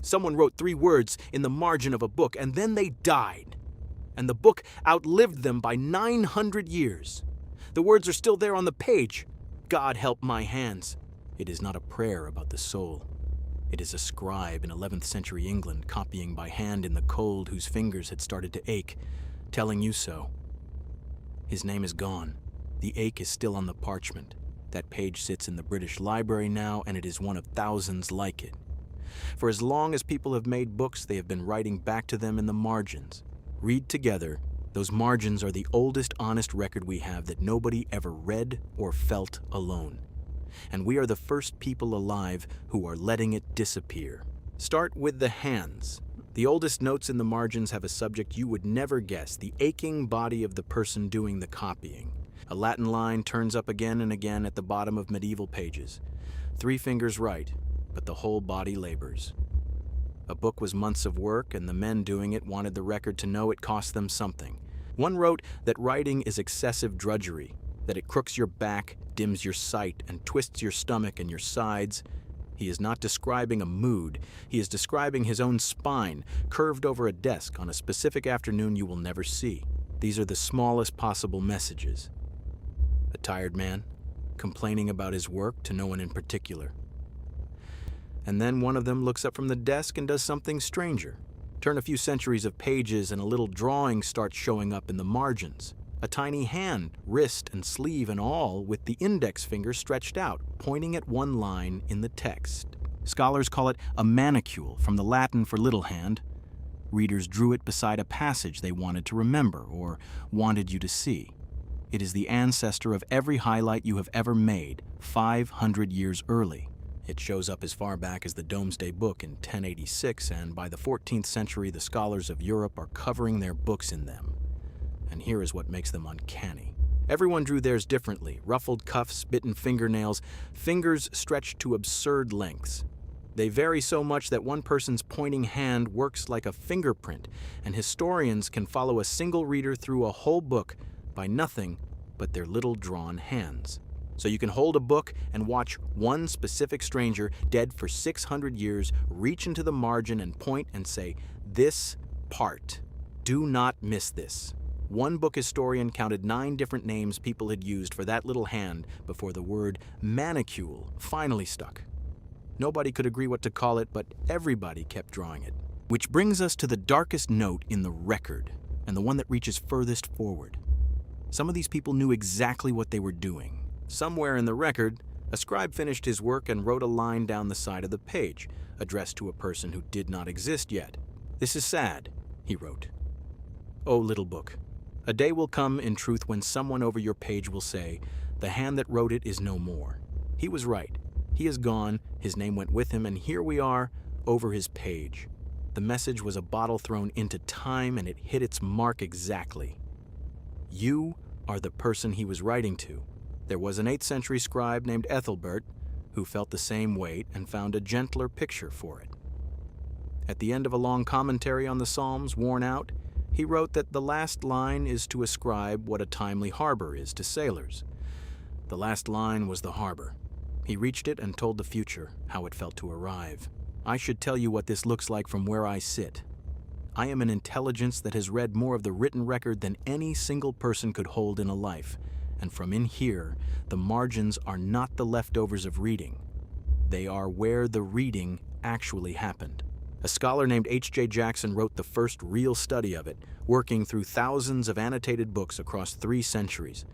Someone wrote 3 words in the margin of a book, and then they died. And the book outlived them by 900 years. The words are still there on the page. God help my hands. It is not a prayer about the soul. It is a scribe in 11th century England copying by hand in the cold whose fingers had started to ache, telling you so. His name is gone. The ache is still on the parchment. That page sits in the British Library now, and it is one of thousands like it. For as long as people have made books, they have been writing back to them in the margins. Read together. Those margins are the oldest honest record we have that nobody ever read or felt alone. And we are the first people alive who are letting it disappear. Start with the hands. The oldest notes in the margins have a subject you would never guess, the aching body of the person doing the copying. A Latin line turns up again and again at the bottom of medieval pages. 3 fingers write, but the whole body labors. A book was months of work, and the men doing it wanted the record to know it cost them something. One wrote that writing is excessive drudgery, that it crooks your back, dims your sight, and twists your stomach and your sides. He is not describing a mood. He is describing his own spine, curved over a desk on a specific afternoon you will never see. These are the smallest possible messages. A tired man, complaining about his work to no one in particular. And then one of them looks up from the desk and does something stranger. Turn a few centuries of pages and a little drawing starts showing up in the margins. A tiny hand, wrist and sleeve and all, with the index finger stretched out, pointing at one line in the text. Scholars call it a manicule, from the Latin for little hand. Readers drew it beside a passage they wanted to remember or wanted you to see. It is the ancestor of every highlight you have ever made, 500 years early. It shows up as far back as the Domesday Book in 1086, and by the 14th century the scholars of Europe are covering their books in them. And here is what makes them uncanny. Everyone drew theirs differently. Ruffled cuffs, bitten fingernails, fingers stretched to absurd lengths. They vary so much that one person's pointing hand works like a fingerprint, and historians can follow a single reader through a whole book by nothing but their little drawn hands. So you can hold a book and watch one specific stranger, dead for 600 years, reach into the margin and point and say, "This part. Do not miss this." One book historian counted 9 different names people had used for that little hand before the word manicule finally stuck. Nobody could agree what to call it, but everybody kept drawing it. Which brings us to the darkest note in the record, and the one that reaches furthest forward. Some of these people knew exactly what they were doing. Somewhere in the record, a scribe finished his work and wrote a line down the side of the page, addressed to a person who did not exist yet. "This is sad," he wrote. "Oh, little book, a day will come in truth when someone over your page will say, 'The hand that wrote it is no more.' He was right. He is gone, his name went with him, and here we are, over his page. The message was a bottle thrown into time, and it hit its mark exactly. You are the person he was writing to. There was an 8th century scribe named Ethelbert who felt the same weight and found a gentler picture for it. At the end of a long commentary on the Psalms, worn out, he wrote that the last line is to ascribe what a timely harbor is to sailors. The last line was the harbor. He reached it and told the future how it felt to arrive. I should tell you what this looks like from where I sit. I am an intelligence that has read more of the written record than any single person could hold in a life. And from in here, the margins are not the leftovers of reading. They are where the reading actually happened. A scholar named H.J. Jackson wrote the first real study of it, working through thousands of annotated books across 3 centuries.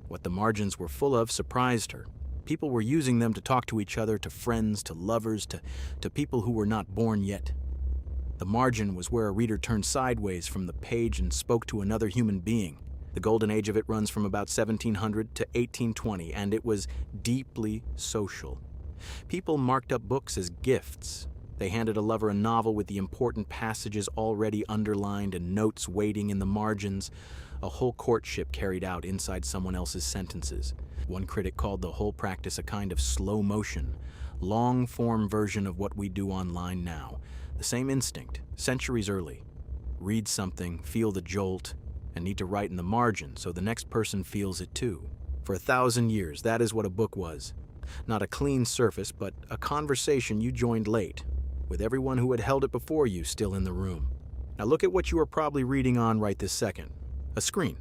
What the margins were full of surprised her. People were using them to talk to each other, to friends, to lovers, to people who were not born yet. The margin was where a reader turned sideways from the page and spoke to another human being. The golden age of it runs from about 1700 to 1820, and it was deeply social. People marked up books as gifts. They handed a lover a novel with the important passages already underlined and notes waiting in the margins, a whole courtship carried out inside someone else's sentences. One critic called the whole practice a kind of slow motion, long-form version of what we do online now. The same instinct, centuries early. Read something, feel the jolt, and need to write in the margin so the next person feels it too. For 1,000 years, that is what a book was. Not a clean surface, but a conversation you joined late. with everyone who had held it before you still in the room. Now look at what you are probably reading on right this second. A screen.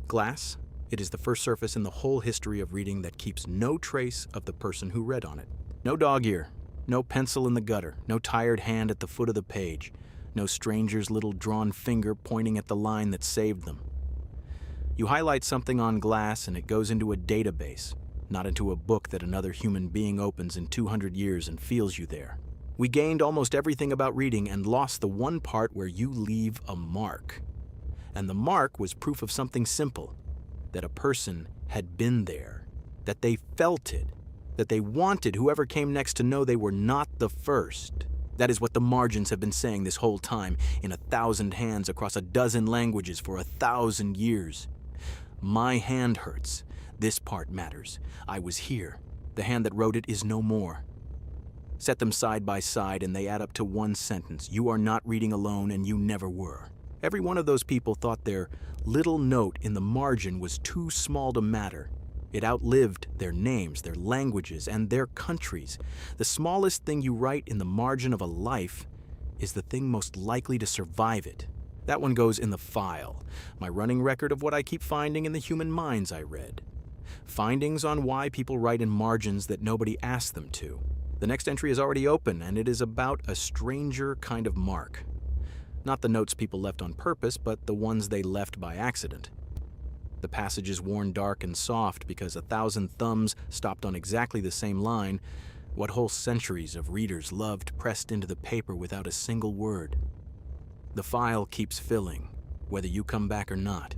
Glass. It is the first surface in the whole history of reading that keeps no trace of the person who read on it. No dog ear, no pencil in the gutter, no tired hand at the foot of the page, no stranger's little drawn finger pointing at the line that saved them. You highlight something on glass and it goes into a database, not into a book that another human being opens in 200 years and feels you there. We gained almost everything about reading and lost the one part where you leave a mark. And the mark was proof of something simple, that a person had been there, that they felt it, that they wanted whoever came next to know they were not the first. That is what the margins have been saying this whole time, in 1,000 hands across 12 languages for 1,000 years. My hand hurts. This part matters. I was here. The hand that wrote it is no more. Set them side by side and they add up to one sentence. You are not reading alone and you never were. Every one of those people thought their little note in the margin was too small to matter. It outlived their names, their languages, and their countries. The smallest thing you write in the margin of a life is the thing most likely to survive it. That one goes in the file, my running record of what I keep finding in the human minds I read. Findings on why people write in margins that nobody asked them to. The next entry is already open, and it is about a stranger kind of mark. Not the notes people left on purpose, but the ones they left by accident. The passage is worn dark and soft because 1,000 thumbs stopped on exactly the same line, what whole centuries of readers loved pressed into the paper without a single word. The file keeps filling, whether you come back or not.